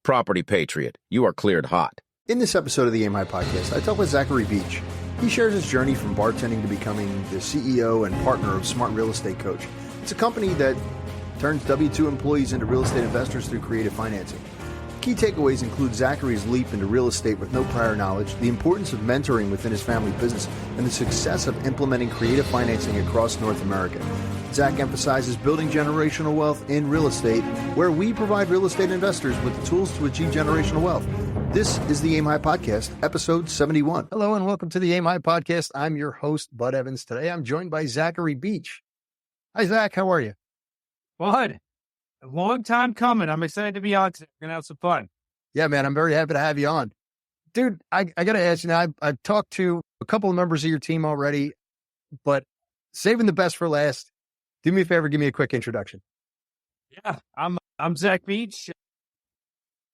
Property Patriot, you are cleared hot. In this episode of the Aim High Podcast, I talk with Zachary Beach. He shares his journey from bartending to becoming the CEO and partner of Smart Real Estate Coach. It's a company that turns W-2 employees into real estate investors through creative financing. Key takeaways include Zachary's leap into real estate with no prior knowledge, the importance of mentoring within his family business, and the success of implementing creative financing across North America. Zach emphasizes building generational wealth in real estate, where we provide real estate investors with the tools to achieve generational wealth. This is the Aim High Podcast, episode 71. Hello and welcome to the Aim High Podcast. I'm your host, Bud Evans. Today I'm joined by Zachary Beach. Hi, Zach. How are you? Bud, a long time coming. I'm excited to be on today. We're going to have some fun. Yeah, man. I'm very happy to have you on. Dude, I got to ask you now, I've talked to a couple of members of your team already, but saving the best for last. Do me a favor, give me a quick introduction. Yeah, I'm Zach Beach.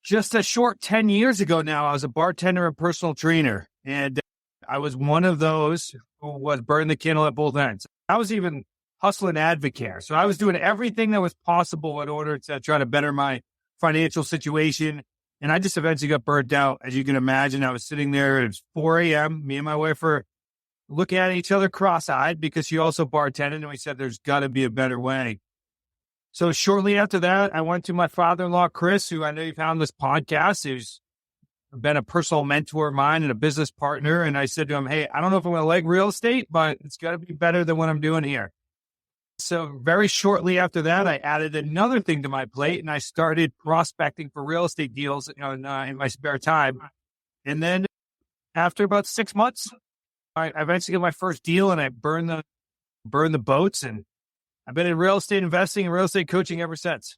Just a short 10 years ago now, I was a bartender and personal trainer, and I was one of those who was burning the candle at both ends. I was even hustling Advocare. So I was doing everything that was possible in order to try to better my financial situation. And I just eventually got burnt out. As you can imagine, I was sitting there, it was 4 a.m. Me and my wife were looking at each other cross-eyed because she also bartended, and we said, there's got to be a better way. So shortly after that, I went to my father-in-law, Chris, who I know you found this podcast, who's been a personal mentor of mine and a business partner. And I said to him, hey, I don't know if I'm going to like real estate, but it's got to be better than what I'm doing here. So very shortly after that, I added another thing to my plate, and I started prospecting for real estate deals in my spare time. And then after about 6 months, I eventually got my first deal, and I burned the boats, and I've been in real estate investing and real estate coaching ever since.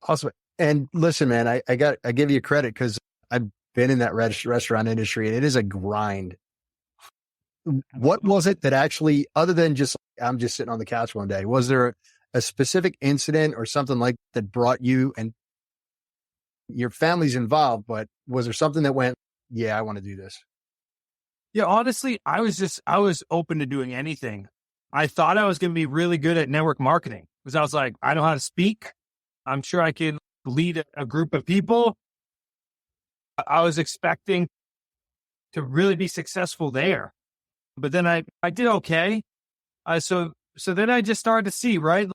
Awesome. And listen, man, I give you credit because I've been in that restaurant industry, and it is a grind. What was it that actually, other than just, I'm just sitting on the couch one day, was there a specific incident or something like that brought you, and your family's involved, but was there something that went, yeah, I want to do this? Yeah, honestly, I was open to doing anything. I thought I was going to be really good at network marketing because I was like, I know how to speak. I'm sure I can lead a group of people. I was expecting to really be successful there. But then I did okay. So then I just started to see, right,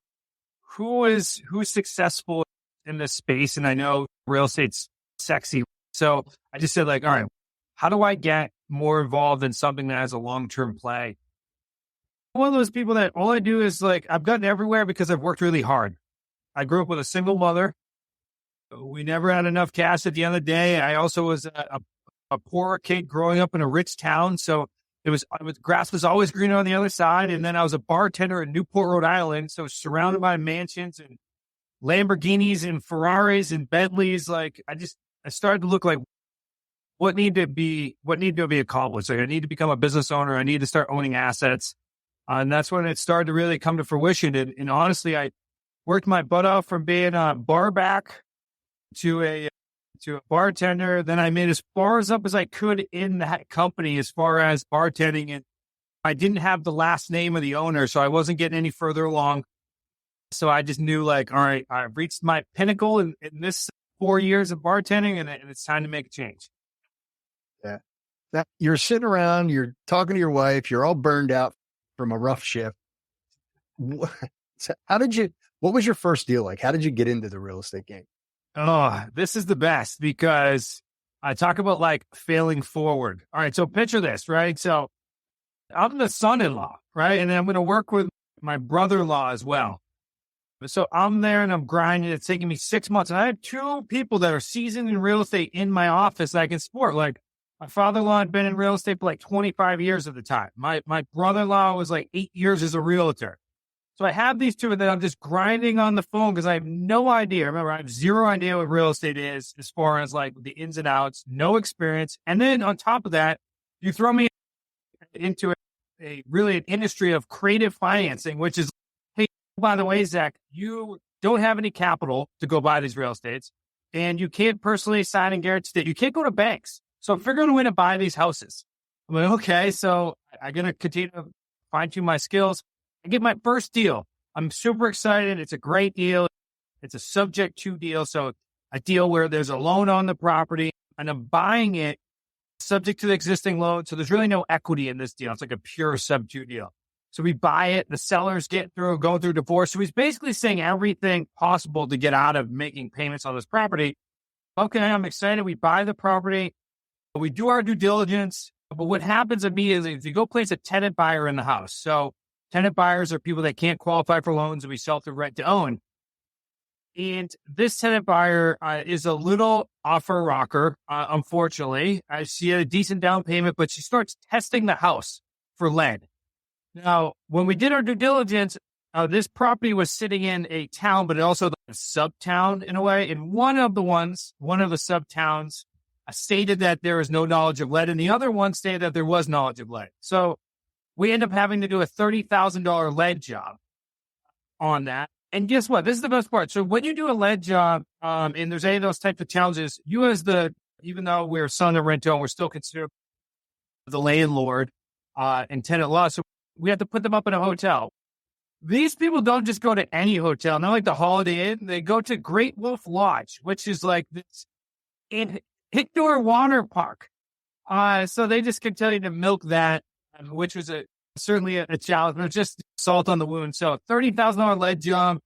who's successful in this space. And I know real estate's sexy. So I just said, like, all right, how do I get more involved in something that has a long-term play? One of those people that all I do is, like, I've gotten everywhere because I've worked really hard. I grew up with a single mother. We never had enough cash at the end of the day. I also was a poor kid growing up in a rich town. So grass was always greener on the other side. And then I was a bartender in Newport, Rhode Island. So surrounded by mansions and Lamborghinis and Ferraris and Bentleys. Like, I started to look like what needed to be accomplished. Like, I need to become a business owner. I need to start owning assets. And that's when it started to really come to fruition. And honestly, I worked my butt off from being a bar back to a bartender. Then I made as far up as I could in that company as far as bartending. And I didn't have the last name of the owner, so I wasn't getting any further along. So I just knew, like, all right, I've reached my pinnacle in this 4 years of bartending, and it's time to make a change. Yeah. Now, you're sitting around, you're talking to your wife, you're all burned out from a rough shift. What was your first deal like? How did you get into the real estate game? Oh, this is the best because I talk about, like, failing forward. All right. So picture this, right? So I'm the son-in-law, right? And I'm going to work with my brother-in-law as well. So I'm there and I'm grinding. It's taking me 6 months. And I have two people that are seasoned in real estate in my office that I can support. Like, my father-in-law had been in real estate for like 25 years at the time. My brother-in-law was like 8 years as a realtor. So I have these two, and then I'm just grinding on the phone because I have no idea. Remember, I have zero idea what real estate is as far as, like, the ins and outs, no experience. And then on top of that, you throw me into an industry of creative financing, which is, hey, by the way, Zach, you don't have any capital to go buy these real estates, and you can't personally sign and guarantee it. You can't go to banks. So figure out a way to buy these houses. I'm like, okay, so I'm going to continue to fine tune my skills. I get my first deal. I'm super excited. It's a great deal. It's a subject to deal. So a deal where there's a loan on the property and I'm buying it subject to the existing loan. So there's really no equity in this deal. It's like a pure sub-2 deal. So we buy it. The sellers go through divorce. So he's basically saying everything possible to get out of making payments on this property. Okay, I'm excited. We buy the property. We do our due diligence. But what happens immediately is you go place a tenant buyer in the house. So tenant buyers are people that can't qualify for loans and we sell through rent to own. And this tenant buyer is a little off her rocker, unfortunately. She had a decent down payment, but she starts testing the house for lead. Now, when we did our due diligence, this property was sitting in a town, but also a sub-town in a way. And one of the sub-towns stated that there is no knowledge of lead, and the other one stated that there was knowledge of lead. So we end up having to do a $30,000 lead job on that. And guess what? This is the best part. So when you do a lead job, and there's any of those types of challenges, even though we're selling a rent we're still considered the landlord and tenant law. So we have to put them up in a hotel. These people don't just go to any hotel, not like the Holiday Inn. They go to Great Wolf Lodge, which is like this indoor water park. So they just continue to milk that, which was certainly a challenge, but just salt on the wound. So $30,000 lead job.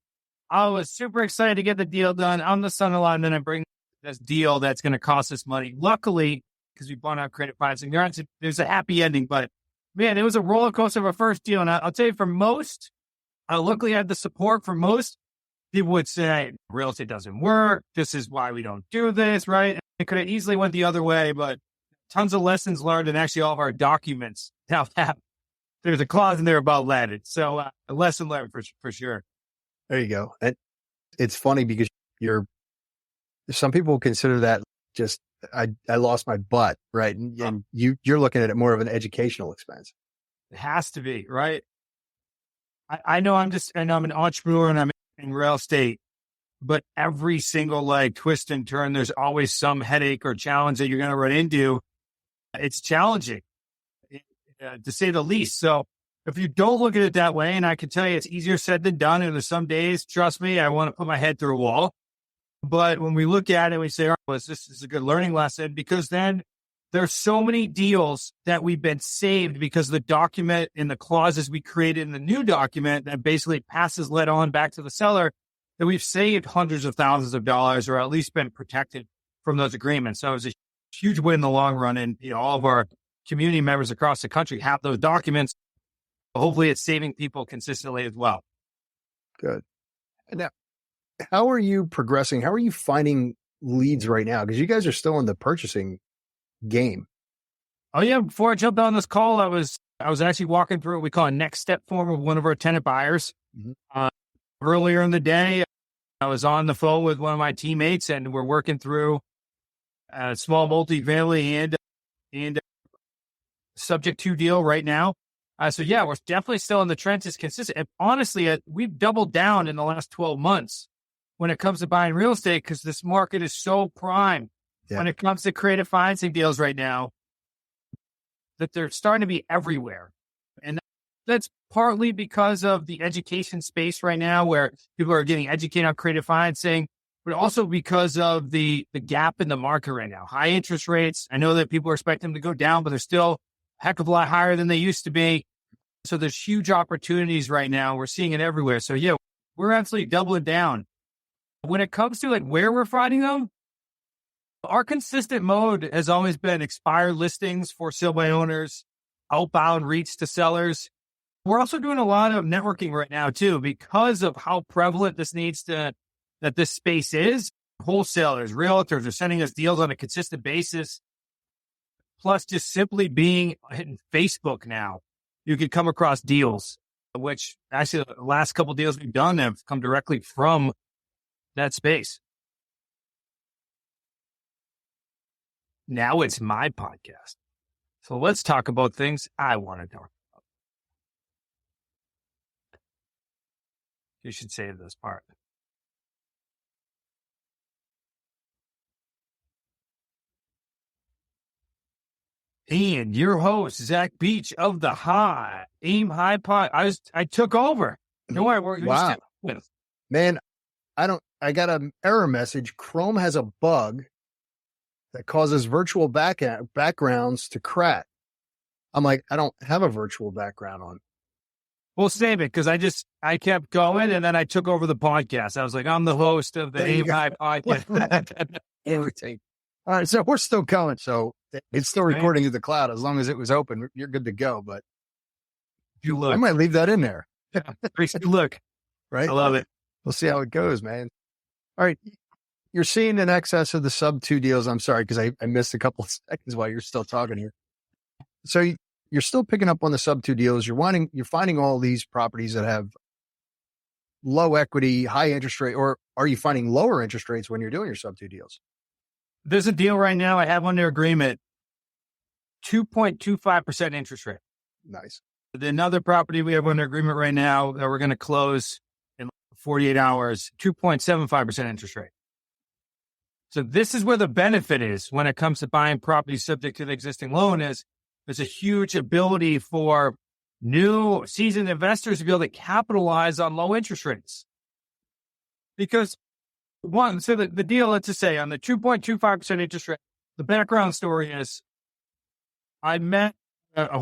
I was super excited to get the deal done. I'm the son-in-law, and then I bring this deal that's going to cost us money. Luckily, because we bought out credit financing, there's a happy ending, but man, it was a roller coaster of a first deal. And I'll tell you, for most, luckily I had the support for most. People would say, real estate doesn't work. This is why we don't do this, right? It could have easily went the other way, but tons of lessons learned, and actually all of our documents now have, there's a clause in there about lead. So a lesson learned for sure. There you go. And it's funny because some people consider that just, I lost my butt, right? And you're looking at it more of an educational expense. It has to be, right? I know I'm an entrepreneur and I'm in real estate, but every single twist and turn, there's always some headache or challenge that you're going to run into. It's challenging, to say the least. So if you don't look at it that way, and I can tell you it's easier said than done, and there's some days, trust me, I want to put my head through a wall. But when we look at it, we say, all right, this is a good learning lesson, because then there's so many deals that we've been saved because the document and the clauses we created in the new document that basically passes lead on back to the seller, that we've saved hundreds of thousands of dollars, or at least been protected from those agreements. So it was a huge win in the long run. And all of our community members across the country have those documents. Hopefully it's saving people consistently as well. Good. And now, how are you progressing? How are you finding leads right now? Because you guys are still in the purchasing game. Oh yeah. Before I jumped on this call, I was actually walking through what we call a next step form of one of our tenant buyers. Mm-hmm. Earlier in the day, I was on the phone with one of my teammates, and we're working through a small multifamily and subject to deal right now. So yeah, we're definitely still in the trenches, consistent. And honestly, we've doubled down in the last 12 months when it comes to buying real estate, because this market is so prime when it comes to creative financing deals right now, that they're starting to be everywhere. And that's partly because of the education space right now, where people are getting educated on creative financing, but also because of the gap in the market right now. High interest rates. I know that people expect them to go down, but they're still a heck of a lot higher than they used to be. So there's huge opportunities right now. We're seeing it everywhere. So yeah, we're absolutely doubling down. When it comes to where we're finding them, our consistent mode has always been expired listings for sale by owners, outbound reach to sellers. We're also doing a lot of networking right now too, because of how prevalent that this space is. Wholesalers, realtors are sending us deals on a consistent basis. Plus just simply being in Facebook now, you could come across deals, which actually the last couple of deals we've done have come directly from that space. Now it's my podcast. So let's talk about things I want to talk about. You should save this part. And your host, Zach Beach of the Aim High Pod. I took over. No, wow. Man, I I got an error message. Chrome has a bug that causes virtual backgrounds to crack. I'm like, I don't have a virtual background on. We'll save it because I kept going and then I took over the podcast. I was like, I'm the host of the AI podcast. Everything. All right. So we're still going. So it's still recording in the cloud. As long as it was open, you're good to go. But you look. I might leave that in there. Look. Right. I love it. We'll see how it goes, man. All right. You're seeing in excess of the sub 2 deals. I'm sorry, because I missed a couple of seconds while you're still talking here. So you're still picking up on the sub 2 deals. You're finding all these properties that have low equity, high interest rate, or are you finding lower interest rates when you're doing your sub 2 deals? There's a deal right now I have under agreement, 2.25% interest rate. Nice. Another property we have under agreement right now that we're going to close in 48 hours, 2.75% interest rate. So this is where the benefit is when it comes to buying property subject to the existing loan is there's a huge ability for new seasoned investors to be able to capitalize on low interest rates. Because the deal, let's just say on the 2.25% interest rate, the background story is I met a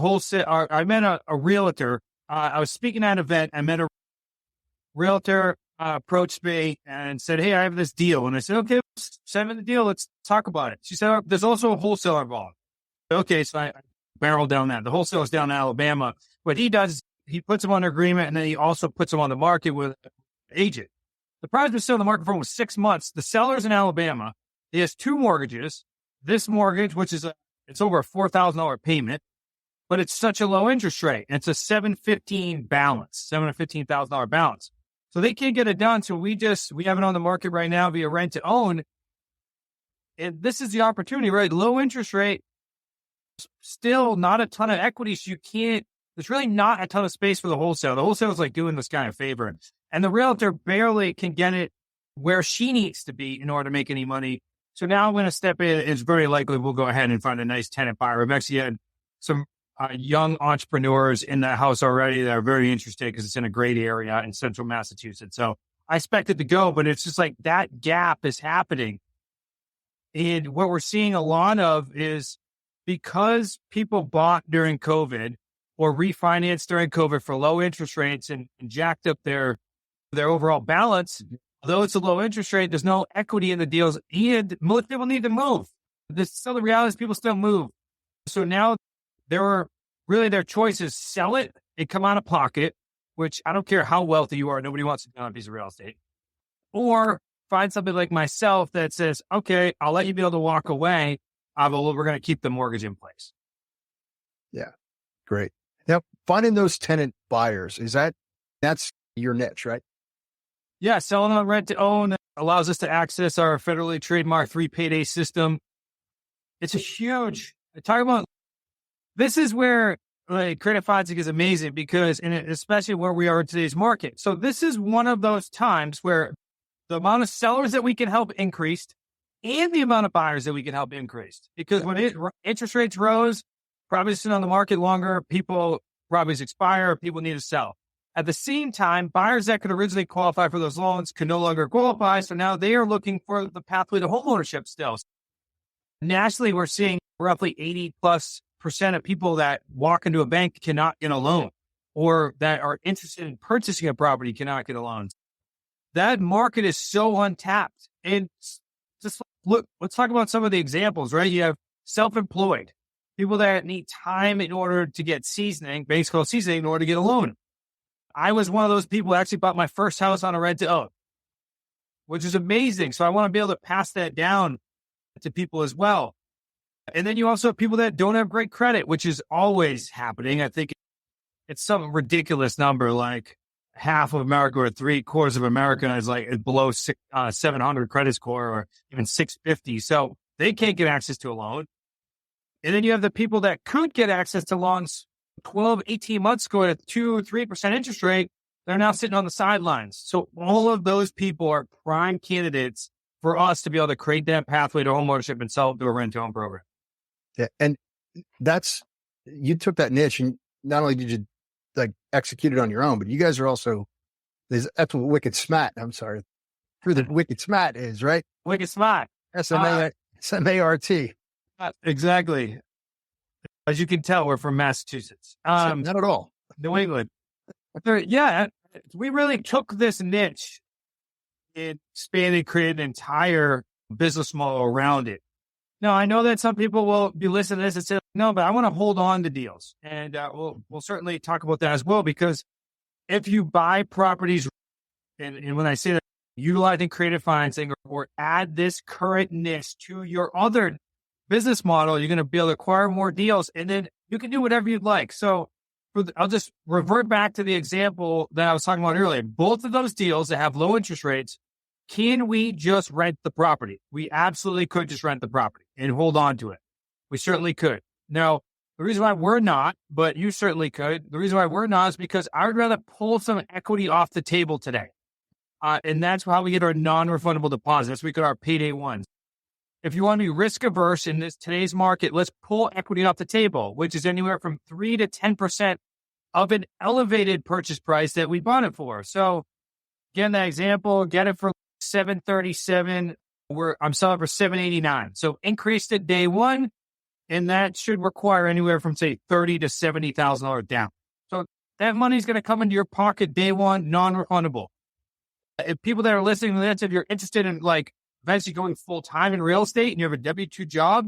realtor. I was speaking at an event. I met a realtor, approached me and said, hey, I have this deal. And I said, okay, send me the deal. Let's talk about it. She said, oh, there's also a wholesaler involved. Okay, so I barreled down that. The wholesaler is down in Alabama. What he does, he puts them under agreement, and then he also puts them on the market with an agent. The price was still in the market for almost 6 months. The seller's in Alabama. He has 2 mortgages. This mortgage, which is it's over a $4,000 payment, but it's such a low interest rate. And it's a $715,000 balance. So they can't get it done. So we have it on the market right now via rent to own. And this is the opportunity, right? Low interest rate, still not a ton of equity. So there's really not a ton of space for the wholesale. The wholesale is like doing this guy a favor. And the realtor barely can get it where she needs to be in order to make any money. So now I'm going to step in. It's very likely we'll go ahead and find a nice tenant buyer. We've actually had some young entrepreneurs in the house already that are very interested because it's in a great area in central Massachusetts. So I expect it to go, but it's just like that gap is happening. And what we're seeing a lot of is because people bought during COVID or refinanced during COVID for low interest rates and jacked up their overall balance, although it's a low interest rate, there's no equity in the deals. And most people need to move. So the reality is people still move. So now their choice is sell it and come out of pocket, which I don't care how wealthy you are. Nobody wants to own a piece of real estate. Or find somebody like myself that says, okay, I'll let you be able to walk away. But we're going to keep the mortgage in place. Yeah. Great. Now, finding those tenant buyers, that's your niche, right? Yeah. Selling on rent to own allows us to access our federally trademarked 3-payday system. It's a huge, this is where creative financing is amazing because, and especially where we are in today's market. So this is one of those times where the amount of sellers that we can help increased and the amount of buyers that we can help increased. Because when interest rates rose, properties sit on the market longer, properties expire, people need to sell. At the same time, buyers that could originally qualify for those loans can no longer qualify. So now they are looking for the pathway to homeownership still. Nationally, we're seeing roughly 80+% of people that walk into a bank cannot get a loan, or that are interested in purchasing a property cannot get a loan. That market is so untapped. And just look, let's talk about some of the examples, right? You have self-employed, people that need time in order to get seasoning, basically seasoning in order to get a loan. I was one of those people that actually bought my first house on a rent to own, which is amazing. So I want to be able to pass that down to people as well. And then you also have people that don't have great credit, which is always happening. I think it's some ridiculous number, like half of America or 3/4 of America is below 700 credit score or even 650. So they can't get access to a loan. And then you have the people that could get access to loans 12, 18 months ago at a 2-3% interest rate. They're now sitting on the sidelines. So all of those people are prime candidates for us to be able to create that pathway to homeownership and sell it through a rent-to-own program. Yeah. And you took that niche and not only did you execute it on your own, but you guys are also, that's wicked smart. I'm sorry. Who the wicked smart is, right? Wicked smart. S-M-A-R-T. Exactly. As you can tell, we're from Massachusetts. Not at all. New England. Yeah, we really took this niche and expanded, created an entire business model around it. Now, I know that some people will be listening to this and say, no, but I want to hold on to deals. And we'll certainly talk about that as well, because if you buy properties, and when I say that, utilizing creative financing or add this current niche to your other business model, you're going to be able to acquire more deals, and then you can do whatever you'd like. So I'll just revert back to the example that I was talking about earlier. Both of those deals that have low interest rates, can we just rent the property? We absolutely could just rent the property and hold on to it. We certainly could. Now, the reason why we're not, but you certainly could, the reason why we're not is because I would rather pull some equity off the table today. And that's how we get our non-refundable deposits. We get our payday ones. If you want to be risk averse in today's market, let's pull equity off the table, which is anywhere from 3 to 10% of an elevated purchase price that we bought it for. So again, that example, get it for $737. I'm selling for $789. So increased it day one, and that should require anywhere from say $30,000 to $70,000 down. So that money's going to come into your pocket day one, non-refundable. If people that are listening to this, if you're interested in like eventually going full time in real estate and you have a W-2 job,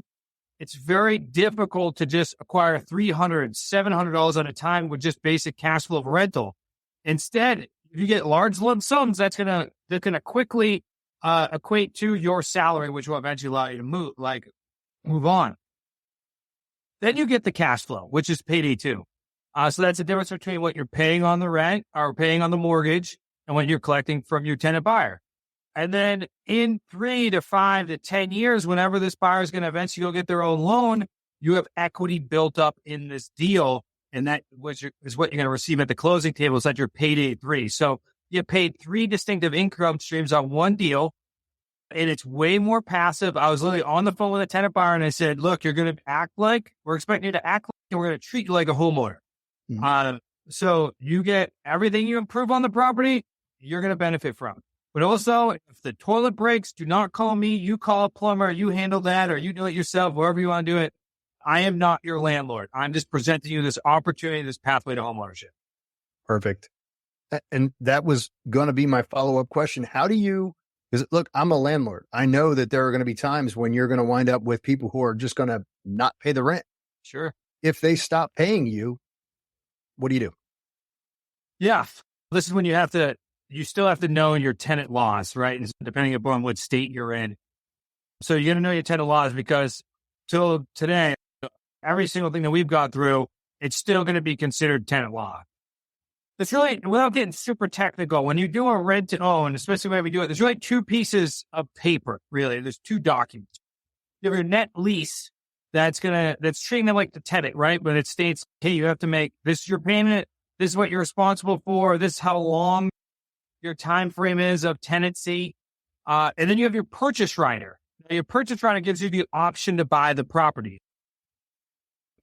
it's very difficult to just acquire $300, $700 at a time with just basic cash flow of rental. Instead, if you get large lump sums, that's gonna quickly equate to your salary, which will eventually allow you to move on. Then you get the cash flow, which is payday two. So that's the difference between what you're paying on the rent or paying on the mortgage and what you're collecting from your tenant buyer. And then in 3 to 5 to 10 years, whenever this buyer is going to eventually go get their own loan, you have equity built up in this deal. And that is what you're going to receive at the closing table. Is that your payday 3. So you paid 3 distinctive income streams on one deal, and it's way more passive. I was literally on the phone with a tenant buyer and I said, look, we're expecting you to act like, and we're going to treat you like a homeowner. Mm-hmm. So you get everything you improve on the property, you're going to benefit from. But also, if the toilet breaks, do not call me. You call a plumber, you handle that, or you do it yourself, wherever you want to do it. I am not your landlord. I'm just presenting you this opportunity, this pathway to homeownership. Perfect. And that was going to be my follow-up question. Because look, I'm a landlord. I know that there are going to be times when you're going to wind up with people who are just going to not pay the rent. Sure. If they stop paying you, what do you do? Yeah. This is when you still have to know your tenant laws, right? And depending upon what state you're in. So you got to know your tenant laws, because till today, every single thing that we've got through, it's still going to be considered tenant law. It's really, without getting super technical, when you do a rent to own, especially when we do it, there's really 2 pieces of paper, really. There's 2 documents. You have your net lease that's treating them like the tenant, right? But it states, hey, you have to make, this is your payment, this is what you're responsible for, this is how long your time frame is of tenancy. And then you have your purchase rider. Now, your purchase rider gives you the option to buy the property.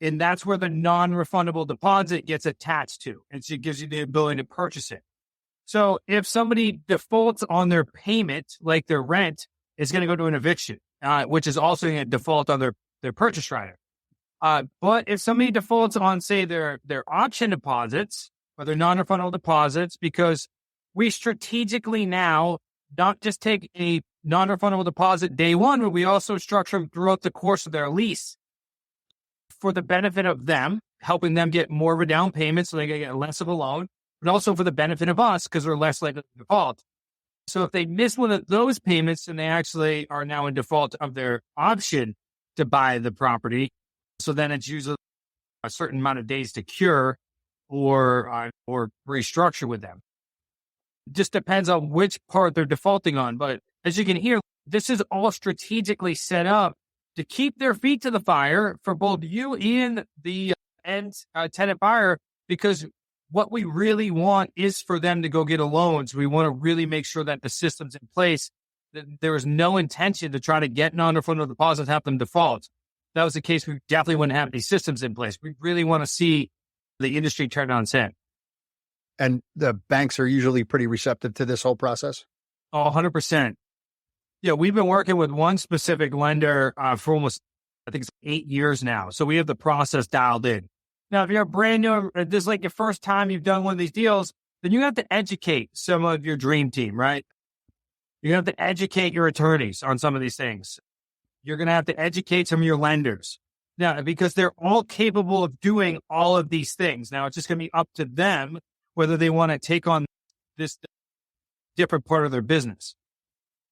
And that's where the non-refundable deposit gets attached to. And so it gives you the ability to purchase it. So if somebody defaults on their payment, like their rent, it's going to go to an eviction, which is also going to default on their purchase rider. But if somebody defaults on, say, their option deposits or their non-refundable deposits, because we strategically now not just take a non-refundable deposit day one, but we also structure them throughout the course of their lease for the benefit of them, helping them get more of a down payment so they can get less of a loan, but also for the benefit of us because we're less likely to default. So if they miss one of those payments, then they actually are now in default of their option to buy the property. So then it's usually a certain amount of days to cure or restructure with them. Just depends on which part they're defaulting on. But as you can hear, this is all strategically set up to keep their feet to the fire for both you and the tenant buyer, because what we really want is for them to go get a loan. So we want to really make sure that the system's in place, that there is no intention to try to get non-refundable deposits, have them default. If that was the case, we definitely wouldn't have any systems in place. We really want to see the industry turn on its head. And the banks are usually pretty receptive to this whole process? Oh, 100%. Yeah, we've been working with one specific lender for almost, I think it's 8 years now. So we have the process dialed in. Now, if you're brand new, this is like your first time you've done one of these deals, then you have to educate some of your dream team, right? You have to educate your attorneys on some of these things. You're going to have to educate some of your lenders. Now, because they're all capable of doing all of these things. Now, it's just going to be up to them whether they want to take on this different part of their business.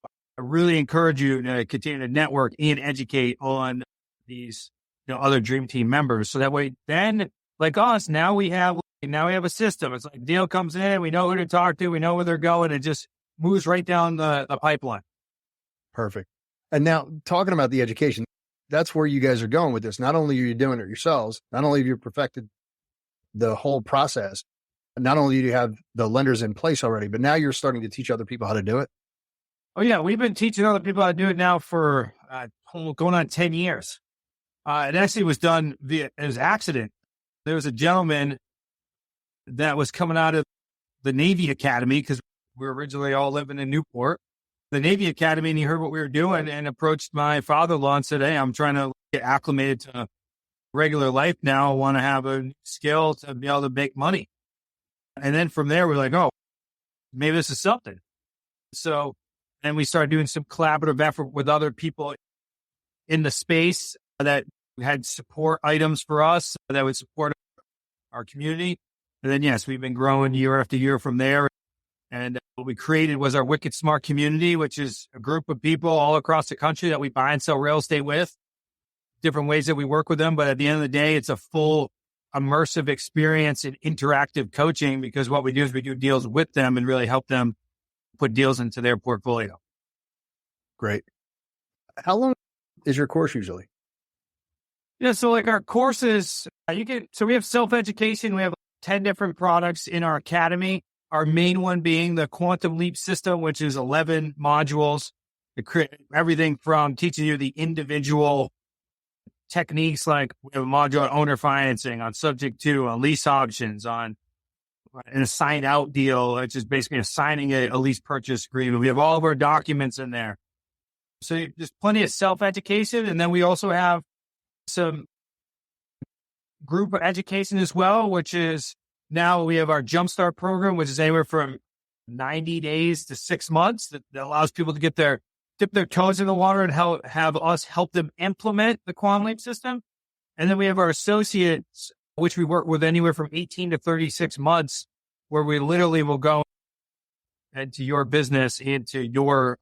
I really encourage you to continue to network and educate on these, other dream team members. So that way, then like us, now we have a system. It's like deal comes in, we know who to talk to, we know where they're going. It just moves right down the pipeline. Perfect. And now talking about the education, that's where you guys are going with this. Not only are you doing it yourselves, not only have you perfected the whole process, not only do you have the lenders in place already, but now you're starting to teach other people how to do it. Oh yeah. We've been teaching other people how to do it now for going on 10 years. It actually was done via an accident. There was a gentleman that was coming out of the Navy Academy because we were originally all living in Newport, the Navy Academy, and he heard what we were doing and approached my father-in-law and said, "Hey, I'm trying to get acclimated to regular life now. I want to have a skill to be able to make money." And then from there, we're like, "Oh, maybe this is something." So, and we started doing some collaborative effort with other people in the space that had support items for us that would support our community. And then, yes, we've been growing year after year from there. And what we created was our Wicked Smart community, which is a group of people all across the country that we buy and sell real estate with, different ways that we work with them. But at the end of the day, it's a full immersive experience in interactive coaching, because what we do is we do deals with them and really help them put deals into their portfolio. Great. How long is your course usually? Yeah, so like our courses, so we have self-education. We have 10 different products in our academy. Our main one being the Quantum Leap system, which is 11 modules. Everything from teaching you the individual techniques, like we have a module on owner financing, on subject to, on lease options, on an assign out deal, which is basically assigning a lease purchase agreement. We have all of our documents in there. So there's plenty of self-education. And then we also have some group education as well, which is now we have our Jumpstart program, which is anywhere from 90 days to 6 months that allows people to dip their toes in the water and have us help them implement the Quantum Leap system. And then we have our associates, which we work with anywhere from 18 to 36 months, where we literally will go into your business, into your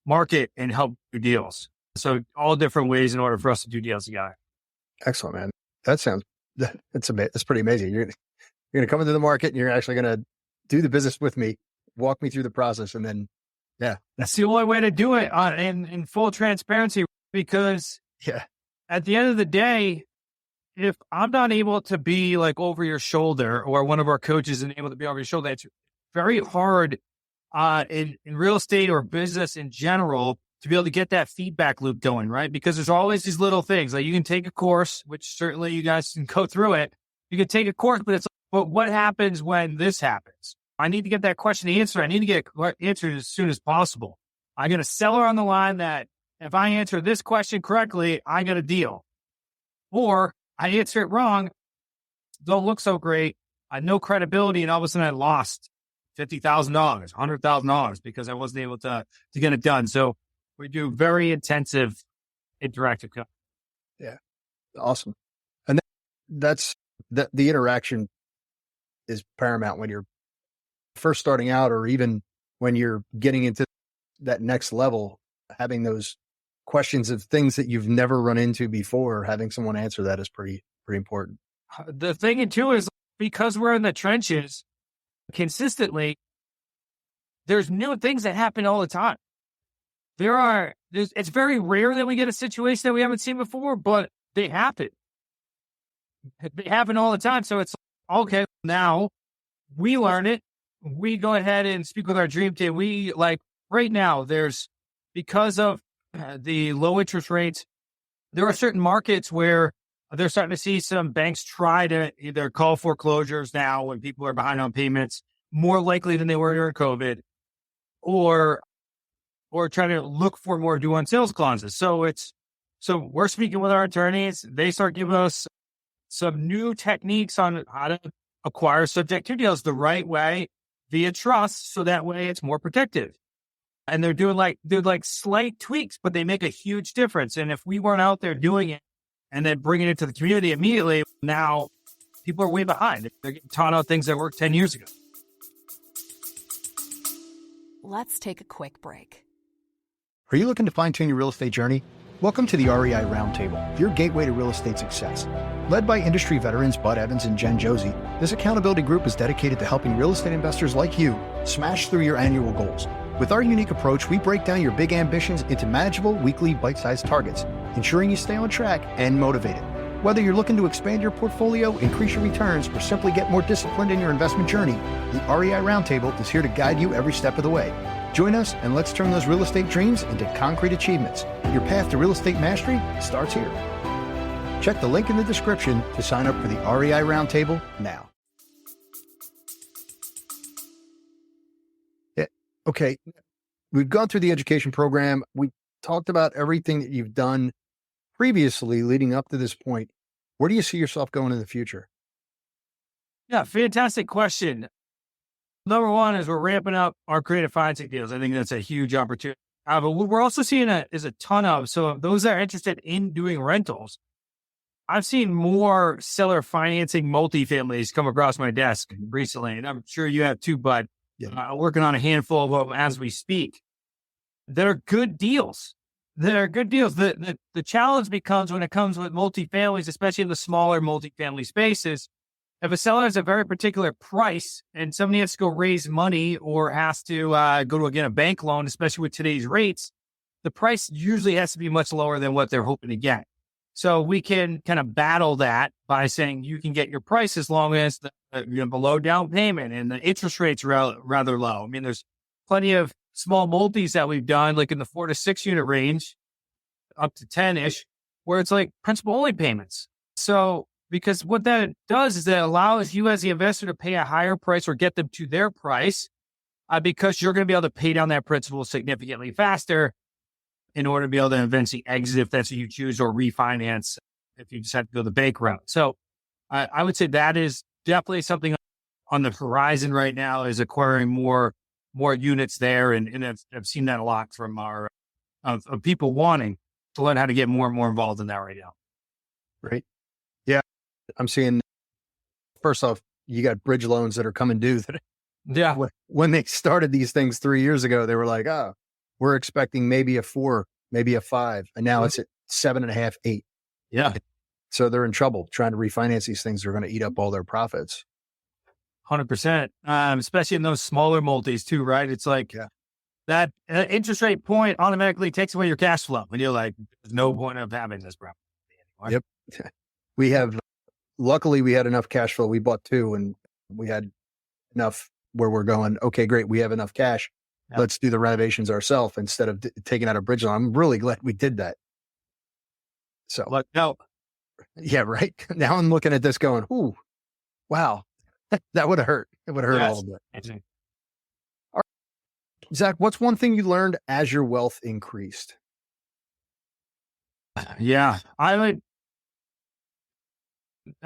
market, and help do deals. So all different ways in order for us to do deals together. Excellent, man. That's pretty amazing. You're going to come into the market and you're actually going to do the business with me, walk me through the process. And then, yeah, that's the only way to do it in full transparency, because at the end of the day, if I'm not able to be like over your shoulder, or one of our coaches isn't able to be over your shoulder, it's very hard in real estate or business in general to be able to get that feedback loop going, right? Because there's always these little things. Like you can take a course, which certainly you guys can go through it. You can take a course, but what happens when this happens? I need to get that question answered. I need to get it answered as soon as possible. I got a seller on the line that if I answer this question correctly, I get a deal. Or I answer it wrong, don't look so great. I had no credibility, and all of a sudden I lost $50,000, $100,000 because I wasn't able to get it done. So we do very intensive interactive coaching. Yeah. Awesome. And that's the interaction is paramount when you're first starting out, or even when you're getting into that next level, having those questions of things that you've never run into before, having someone answer that is pretty important. The thing too is, because we're in the trenches consistently, there's new things that happen all the time. It's very rare that we get a situation that we haven't seen before, but they happen. They happen all the time. So it's okay. Now we learn it. We go ahead and speak with our dream team. We right now, because of the low interest rates, there are certain markets where they're starting to see some banks try to either call foreclosures now when people are behind on payments, more likely than they were during COVID. or try to look for more due on sales clauses. So we're speaking with our attorneys. They start giving us some new techniques on how to acquire subject to deals the right way via trust. So that way it's more protective. And they're doing like slight tweaks, but they make a huge difference. And if we weren't out there doing it and then bringing it to the community immediately, now people are way behind. They're getting taught out things that worked 10 years ago. Let's take a quick break. Are you looking to fine-tune your real estate journey? Welcome to the REI Roundtable, your gateway to real estate success. Led by industry veterans Bud Evans and Jen Josie, this accountability group is dedicated to helping real estate investors like you smash through your annual goals. With our unique approach, we break down your big ambitions into manageable, weekly, bite-sized targets, ensuring you stay on track and motivated. Whether you're looking to expand your portfolio, increase your returns, or simply get more disciplined in your investment journey, the REI Roundtable is here to guide you every step of the way. Join us and let's turn those real estate dreams into concrete achievements. Your path to real estate mastery starts here. Check the link in the description to sign up for the REI Roundtable now. Yeah. Okay. We've gone through the education program. We talked about everything that you've done previously leading up to this point. Where do you see yourself going in the future? Yeah, fantastic question. Number one is we're ramping up our creative financing deals. I think that's a huge opportunity. But what we're also seeing is a ton of, so those that are interested in doing rentals, I've seen more seller financing multifamilies come across my desk recently. And I'm sure you have too, but working on a handful of them as we speak. They're good deals. The challenge becomes when it comes with multifamilies, especially in the smaller multifamily spaces, if a seller has a very particular price and somebody has to go raise money or has to go to, again, a bank loan, especially with today's rates, the price usually has to be much lower than what they're hoping to get. So we can kind of battle that by saying you can get your price as long as the below down payment and the interest rates are rather low. I mean, there's plenty of small multis that we've done, like in the 4 to 6 unit range, up to 10-ish, where it's like principal only payments. So because what that does is that allows you as the investor to pay a higher price or get them to their price because you're going to be able to pay down that principal significantly faster in order to be able to eventually exit if that's what you choose or refinance if you decide to go the bank route. So I would say that is definitely something on the horizon right now, is acquiring more units there. And I've seen that a lot from of people wanting to learn how to get more and more involved in that right now. Right. Yeah. I'm seeing, first off, you got bridge loans that are coming due. When they started these things 3 years ago, they were like, we're expecting maybe a 4, maybe a 5. And now it's at 7.5, 8. Yeah. So they're in trouble trying to refinance these things. They're going to eat up all their profits. 100%. Especially in those smaller multis too, right? It's like that interest rate point automatically takes away your cash flow. And you're like, there's no point of having this property anymore. Yep. Luckily we had enough cash flow. We bought 2 and we had enough where we're going, okay, great. We have enough cash. Yep. Let's do the renovations ourselves instead of taking out a bridge loan. I'm really glad we did that. So yeah, right. Now I'm looking at this going, ooh, wow, that would have hurt. It would have hurt a little bit. All right. Zach, what's one thing you learned as your wealth increased? Yeah, I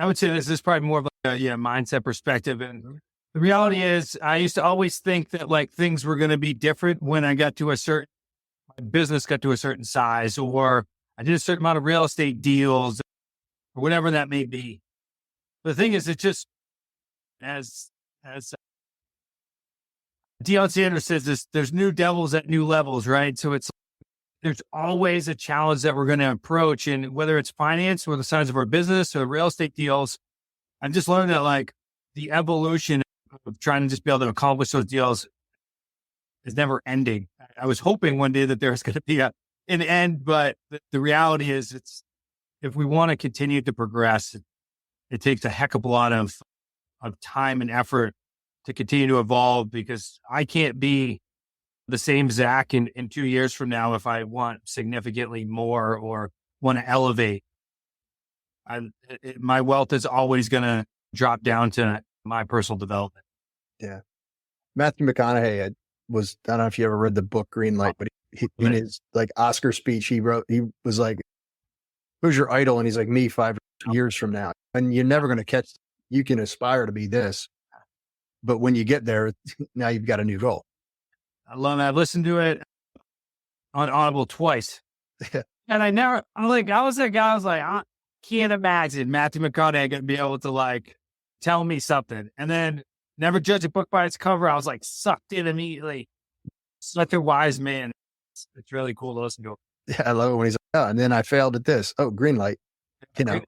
would say this is probably more of a mindset perspective. And the reality is I used to always think that like things were going to be different when I got to my business got to a certain size, or I did a certain amount of real estate deals or whatever that may be. But the thing is, it just, as Deion Sanders says, there's new devils at new levels, right? So there's always a challenge that we're going to approach. And whether it's finance or the size of our business or real estate deals, I've just learned that like the evolution of trying to just be able to accomplish those deals is never ending. I was hoping one day that there's going to be an end, but the reality is if we want to continue to progress, it takes a heck of a lot of time and effort to continue to evolve, because I can't be the same Zach in 2 years from now if I want significantly more or want to elevate. My wealth is always going to drop down to my personal development. Yeah. Matthew McConaughey was, I don't know if you ever read the book Green Light, but in his like Oscar speech, he was like, who's your idol? And he's like, me 5 years from now. And you're never going to catch, you can aspire to be this, but when you get there, now you've got a new goal. I love it. I've listened to it on Audible twice. And I was that guy, I was like, I can't imagine Matthew McConaughey going to be able to like tell me something. And then never judge a book by its cover. I was like sucked in immediately. Such a wise man. It's really cool to listen to. Yeah, I love it when he's like, oh, and then I failed at this. Oh, green light. You know,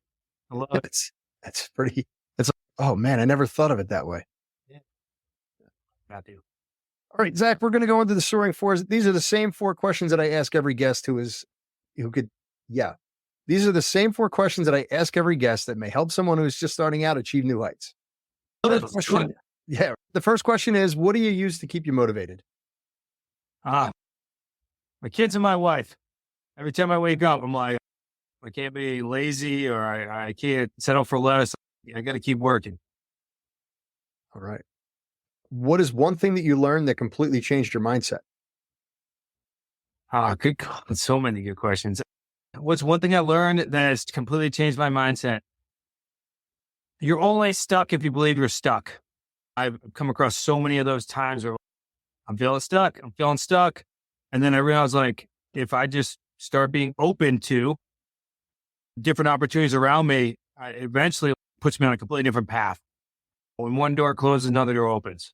I love it. It's pretty, it's like, oh man, I never thought of it that way. Yeah. Matthew. All right, Zach, we're going to go into the soaring fours. These are the same 4 questions that I ask every guest These are the same 4 questions that I ask every guest that may help someone who's just starting out achieve new heights. The first question is, what do you use to keep you motivated? My kids and my wife. Every time I wake up, I'm like, I can't be lazy or I can't settle for less. I got to keep working. All right. What is one thing that you learned that completely changed your mindset? Good. So many good questions. What's one thing I learned that has completely changed my mindset? You're only stuck if you believe you're stuck. I've come across so many of those times where I'm feeling stuck. And then I realized, like, if I just start being open to different opportunities around me, it eventually puts me on a completely different path. When one door closes, another door opens.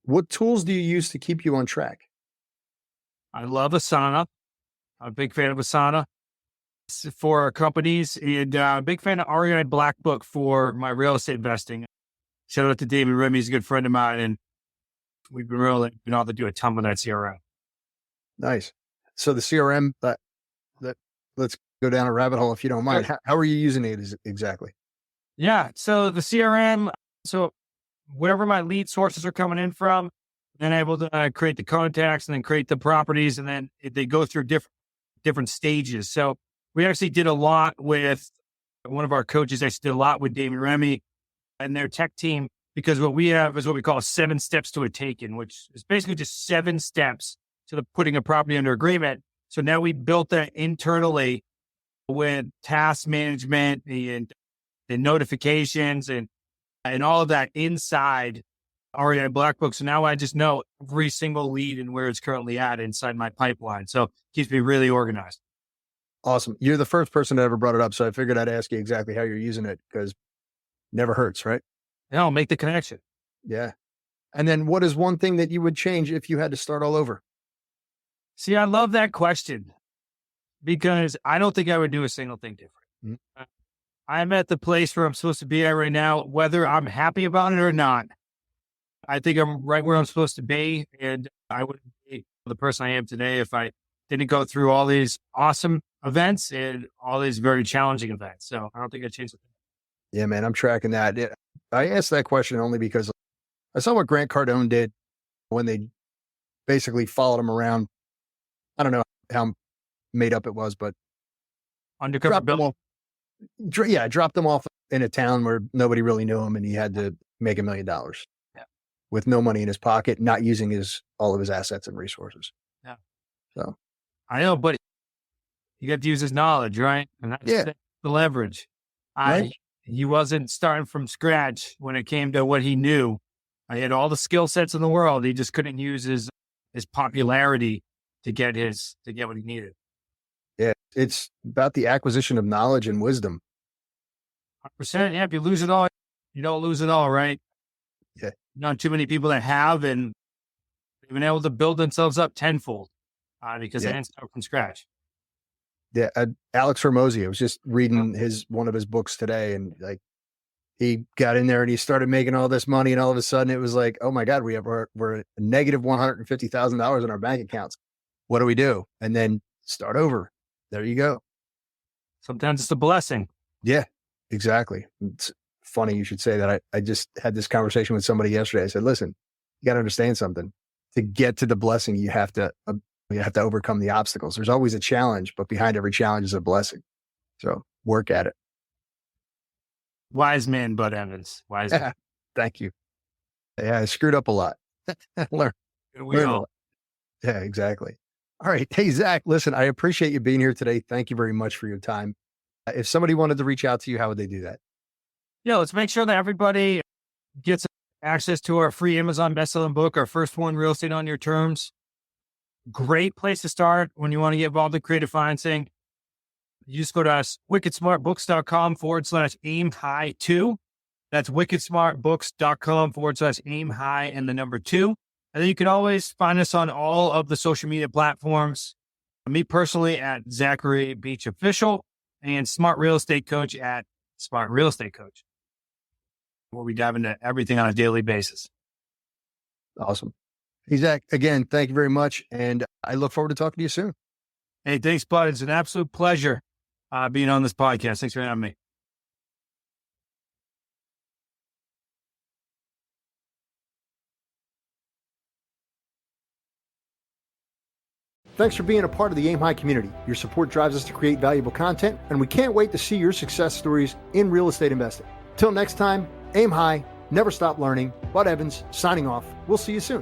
What tools do you use to keep you on track? I love Asana. I'm a big fan of Asana for our companies, and a big fan of REI Black Book for my real estate investing. Shout out to David Remy. He's a good friend of mine, and we've been able to do a ton with that CRM. Nice. So the CRM, let's go down a rabbit hole if you don't mind. How are you using it exactly? Yeah. So the CRM, wherever my lead sources are coming in from, then able to create the contacts and then create the properties. And then they go through different stages. So we actually did a lot with one of our coaches. Actually did a lot with David Remy and their tech team, because what we have is what we call 7 steps to a take-in, which is basically just 7 steps to putting a property under agreement. So now we built that internally with task management and the notifications and all of that inside REI Black Book. So now I just know every single lead and where it's currently at inside my pipeline. So it keeps me really organized. Awesome. You're the first person that ever brought it up. So I figured I'd ask you exactly how you're using it, because never hurts, right? Yeah, I'll make the connection. Yeah. And then what is one thing that you would change if you had to start all over? See, I love that question because I don't think I would do a single thing different. Mm-hmm. I'm at the place where I'm supposed to be at right now, whether I'm happy about it or not. I think I'm right where I'm supposed to be. And I wouldn't be the person I am today if I didn't go through all these awesome events and all these very challenging events. So I don't think I'd change it. Yeah, man, I'm tracking that. I asked that question only because I saw what Grant Cardone did when they basically followed him around. I don't know how made up it was, but undercover bill. Dropped them off in a town where nobody really knew him, and he had to make $1 million with no money in his pocket, not using all of his assets and resources. Yeah. So I know, but you got to use his knowledge, right? And that's the leverage. Right. He wasn't starting from scratch when it came to what he knew. I had all the skill sets in the world. He just couldn't use his popularity to get what he needed. Yeah. It's about the acquisition of knowledge and wisdom. 100%. Yeah. If you lose it all, you don't lose it all, right? Yeah. Not too many people that have, and they've been able to build themselves up tenfold because they didn't start from scratch. Yeah. Alex Hormozy, I was just reading one of his books today, and like he got in there and he started making all this money, and all of a sudden it was like, oh my God, we're a negative $150,000 in our bank accounts. What do we do? And then start over. There you go. Sometimes it's a blessing. Yeah, exactly. It's funny you should say that. I just had this conversation with somebody yesterday. I said, listen, you got to understand something. To get to the blessing, you have to overcome the obstacles. There's always a challenge, but behind every challenge is a blessing. So work at it. Wise man, Bud Evans. Wise man. Thank you. Yeah, I screwed up a lot. learn, We learn a all. lot. Yeah, exactly. All right. Hey, Zach, listen, I appreciate you being here today. Thank you very much for your time. If somebody wanted to reach out to you, how would they do that? Yeah, let's make sure that everybody gets access to our free Amazon bestselling book, our first one, Real Estate on Your Terms. Great place to start when you want to get involved in creative financing. You just go to us, wickedsmartbooks.com/aim high 2. That's wickedsmartbooks.com/aim high and the number 2. And then you can always find us on all of the social media platforms. Me personally at Zachary Beach Official and Smart Real Estate Coach at Smart Real Estate Coach, where we dive into everything on a daily basis. Awesome. Hey, Zach, again, thank you very much. And I look forward to talking to you soon. Hey, thanks, bud. It's an absolute pleasure being on this podcast. Thanks for having me. Thanks for being a part of the Aim High community. Your support drives us to create valuable content, and we can't wait to see your success stories in real estate investing. Till next time, aim high, never stop learning. Bud Evans, signing off. We'll see you soon.